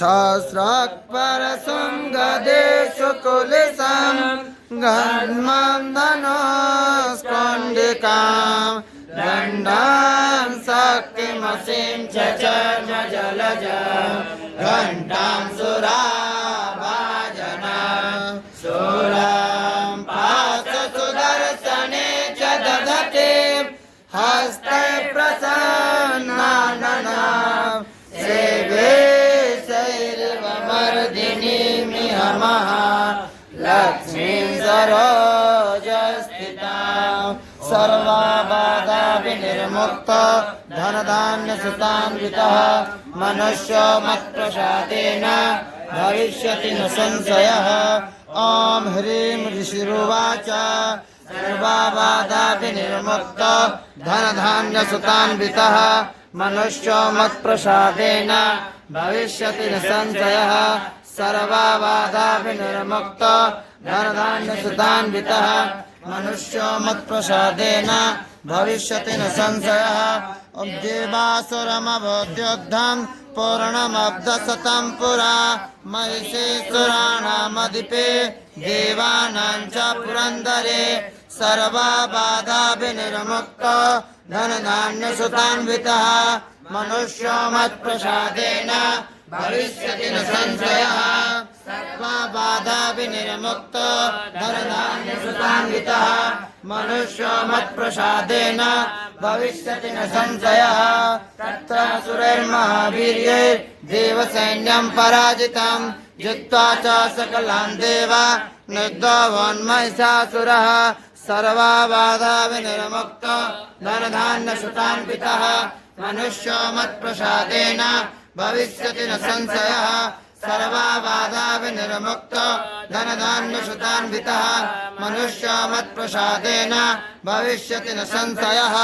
सहस्राक्परशृङ्गदेषु कुलिशं गन्मन्दनस्कण्डिकां गण्डां शक्तिमसीं च जलजं घण्टां सुराभाजनां शूलां पाशसुदर्शने च दधते हस्ते प्रसन्नाननां सेवे शैर्वमर्दिनीमिह महालक्ष्मीं सरोजस्थितां सर्वबाधाविनिर्मुक्त धनधान्यसुतान्वितः मनुष्यो मत्प्रसादेन भविष्यति न संशयः। ॐ ह्रीं ऋषिरुवाच सर्वबाधाविनिर्मुक्त धनधान्यसुतान्वितः मनुष्यो मत्प्रसादेन भविष्यति न संशयः। सर्वबाधाविनिर्मुक्त धनधान्यसुतान्वितः मनुष्यो मत्प्रसादेन भविष्यति न संशयः। देवासुरमभूद्युद्धं पूर्णमब्धशतं पुरा महिषे सुराणामधिपे देवानां च पुरन्दरे सर्वबाधाविनिर्मुक्त धनधान्यसुतान्वितः मनुष्यो मत्प्रसादेन भविष्यति न संशयः। सर्वबाधाविनिर्मुक्त धनधान्यसुतान्वितः मनुष्यो मत्प्रसादेन भविष्यति न संशयः। तत्रासुरैर्महावीर्यै देवसैन्यं पराजितं जित्वा च सकलान् देवान् निर्दोषान् महिषासुरः सर्वबाधाविनिर्मुक्त धनधान्यसुतान्वितः मनुष्यो मत्प्रसादेन भविष्यति न संशयः। सर्वबाधाविनिर्मुक्त धनधान्यसुतान्वितः मनुष्यो मत्प्रसादेन भविष्यति न संशयः।